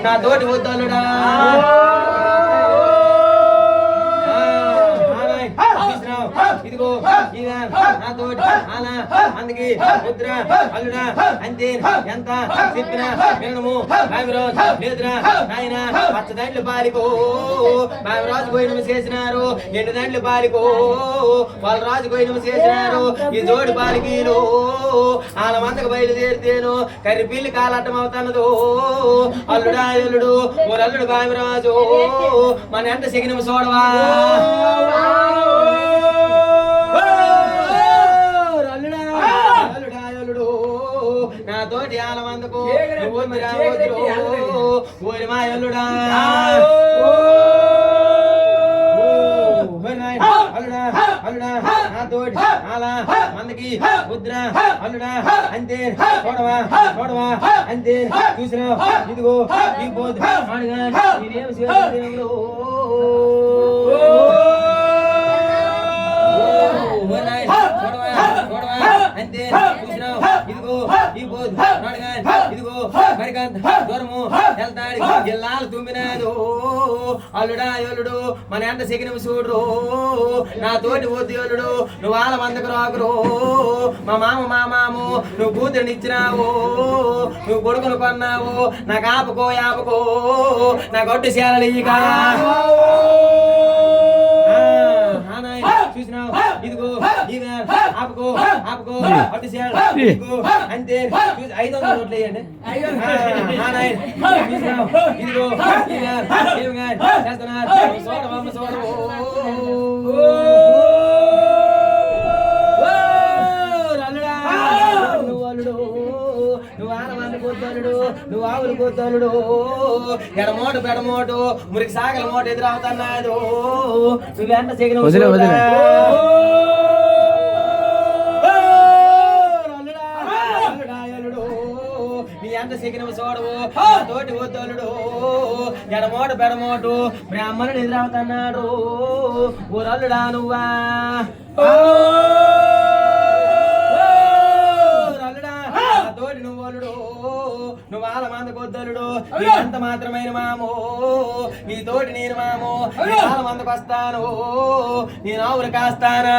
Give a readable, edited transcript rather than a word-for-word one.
నా తోటి వద్దలుడా ఇదిగో నా తోటి అలా అందుకే ముద్ర అల్లుడా అంతే ఎంత చెప్పిన వినము బావిరాజు లేదురా నాయన పచ్చ దండ్లు పారికో బావిరాజు పోయిన చేసినారు ఎండు దండ్లు పారికో వాళ్ళ రాజు పోయిన చేసినారు ఈ జోడి పాలికీలు ఆల మందకు బయలుదేరితేను కర్రి పిల్లి కాలట్టం అవుతానదో అల్లుడా అల్లుడు ఓరల్లుడు బావిరాజు మన ఎంత సిగినము చూడవా నా తోటి ఆల మందకు ఓరి మా అల్లుడా అల్లుడా అల్లుడా నా తోటి ఆలా మందకి ముద్ర అల్లుడా అంతే చూడవా చూడవా అంతే చూసినా ఇదిగో ఈ పోదు నేనేం చేస్తున్నాడు అంతే చూసినా ఇదిగో ఈ పోదు ఇదిగో మరికాంత దూరము వెళ్తాడు జిల్లాలు తుమ్మినాడు అల్లుడా అల్లుడు మన ఎంట సిగిన చూడరు నా తోటి ఉద్యోగుడు నువ్వు వాళ్ళ మందకు రాకురు మా మాము నువ్వు కూతురునిచ్చినావు నువ్వు కొడుకును కొన్నావు నాకు ఆపుకో ఆపుకో నా గొడ్డు శాలయ్యగా చూసినావు ఇదిగో ఆపుకో ఆపుకో ఇదిగో అంతే 500 నోట్లు వేయండి ఇదిగో చేస్తున్నారు చూడమమ్మ చూడవు అల్లుడా నువ్వు అల్లుడు నువ్వు ఆనవాన్ని కూర్చోలుడు నువ్వు ఆవులు కూర్చోలుడు ఎడమోటు పెడమోటు మురికి సాగల మోటు ఎదురవుతున్నాడు నువ్వెంట చెగిన నీ ఎంత సిగినవు చూడవు తోటి వద్దలుడు ఎడమోటు పెడమోటు బ్రాహ్మణుడు ఎదురవుతున్నాడు ఊరల్లుడా నువ్వా తోటి నువ్వు అల్లుడు నువ్వు వాళ్ళ మంద కొద్దలుడు ఎంత మాత్రమైన మాము నీ తోటి నేను మాము నీ వాళ్ళ మందకు వస్తాను నేను ఆవులు కాస్తానా